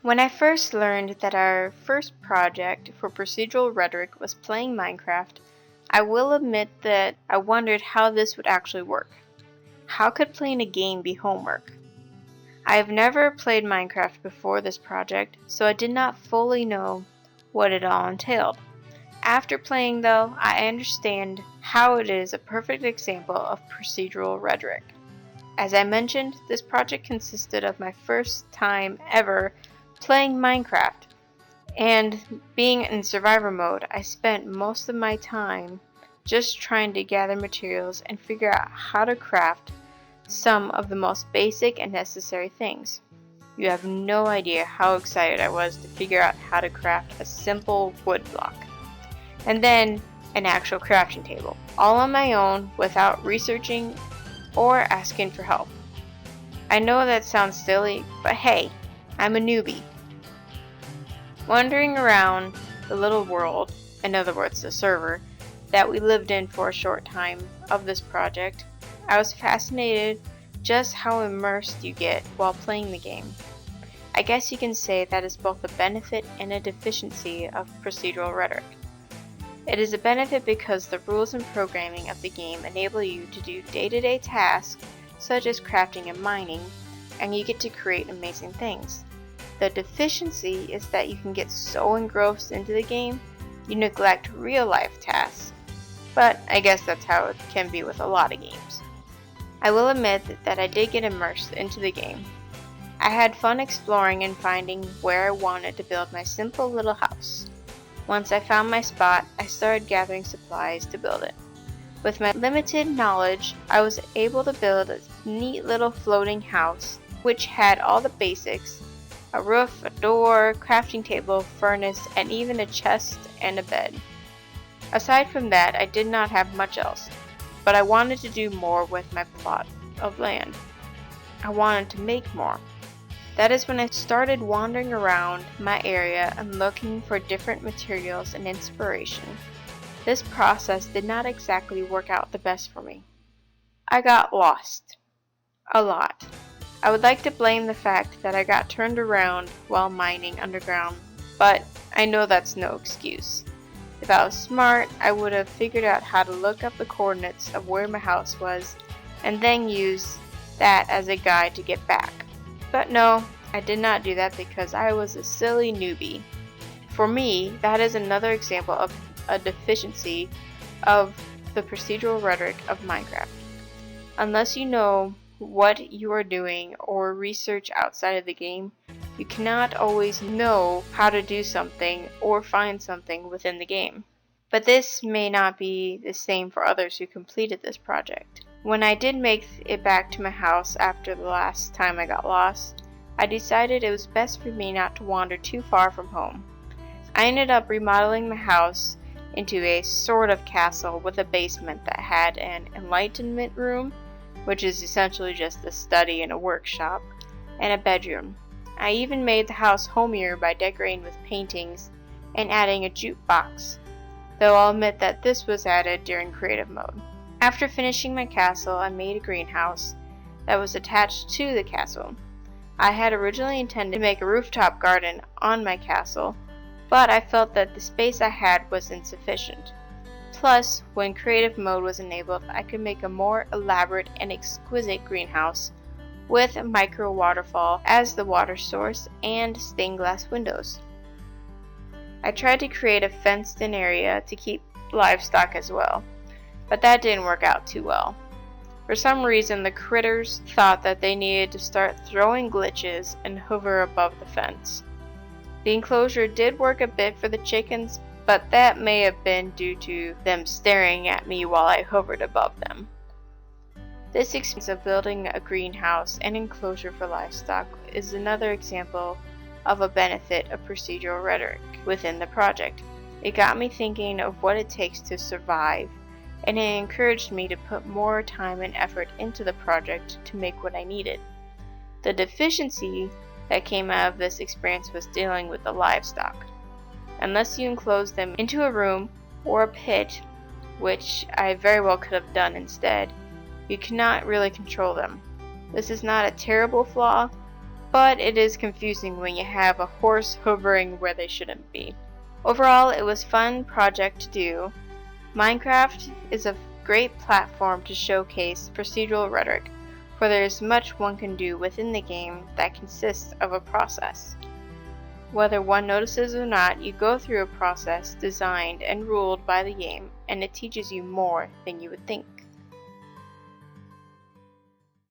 When I first learned that our first project for procedural rhetoric was playing Minecraft, I will admit that I wondered how this would actually work. How could playing a game be homework? I have never played Minecraft before this project, so I did not fully know what it all entailed. After playing though, I understand how it is a perfect example of procedural rhetoric. As I mentioned, this project consisted of my first time ever playing Minecraft, and being in survivor mode, I spent most of my time just trying to gather materials and figure out how to craft some of the most basic and necessary things. You have no idea how excited I was to figure out how to craft a simple wood block, and then an actual crafting table, all on my own without researching or asking for help. I know that sounds silly, but hey, I'm a newbie. Wandering around the little world, in other words the server, that we lived in for a short time of this project, I was fascinated just how immersed you get while playing the game. I guess you can say that is both a benefit and a deficiency of procedural rhetoric. It is a benefit because the rules and programming of the game enable you to do day-to-day tasks such as crafting and mining, and you get to create amazing things. The deficiency is that you can get so engrossed into the game, you neglect real-life tasks. But I guess that's how it can be with a lot of games. I will admit that I did get immersed into the game. I had fun exploring and finding where I wanted to build my simple little house. Once I found my spot, I started gathering supplies to build it. With my limited knowledge, I was able to build a neat little floating house which had all the basics: a roof, a door, crafting table, furnace, and even a chest and a bed. Aside from that, I did not have much else, but I wanted to do more with my plot of land. I wanted to make more. That is when I started wandering around my area and looking for different materials and inspiration. This process did not exactly work out the best for me. I got lost. A lot. I would like to blame the fact that I got turned around while mining underground, but I know that's no excuse. If I was smart, I would have figured out how to look up the coordinates of where my house was and then use that as a guide to get back. But no, I did not do that because I was a silly newbie. For me, that is another example of a deficiency of the procedural rhetoric of Minecraft. Unless you know what you are doing or research outside of the game, you cannot always know how to do something or find something within the game. But this may not be the same for others who completed this project. When I did make it back to my house after the last time I got lost, I decided it was best for me not to wander too far from home. I ended up remodeling my house into a sort of castle with a basement that had an enlightenment room, which is essentially just a study and a workshop, and a bedroom. I even made the house homier by decorating with paintings and adding a jukebox, though I'll admit that this was added during creative mode. After finishing my castle, I made a greenhouse that was attached to the castle. I had originally intended to make a rooftop garden on my castle, but I felt that the space I had was insufficient. Plus, when creative mode was enabled, I could make a more elaborate and exquisite greenhouse with a micro waterfall as the water source and stained glass windows. I tried to create a fenced-in area to keep livestock as well, but that didn't work out too well. For some reason, the critters thought that they needed to start throwing glitches and hover above the fence. The enclosure did work a bit for the chickens, but that may have been due to them staring at me while I hovered above them. This experience of building a greenhouse and enclosure for livestock is another example of a benefit of procedural rhetoric within the project. It got me thinking of what it takes to survive, and it encouraged me to put more time and effort into the project to make what I needed. The deficiency that came out of this experience was dealing with the livestock. Unless you enclose them into a room or a pit, which I very well could have done instead, you cannot really control them. This is not a terrible flaw, but it is confusing when you have a horse hovering where they shouldn't be. Overall, it was a fun project to do. Minecraft is a great platform to showcase procedural rhetoric, for there is much one can do within the game that consists of a process. Whether one notices or not, you go through a process designed and ruled by the game, and it teaches you more than you would think.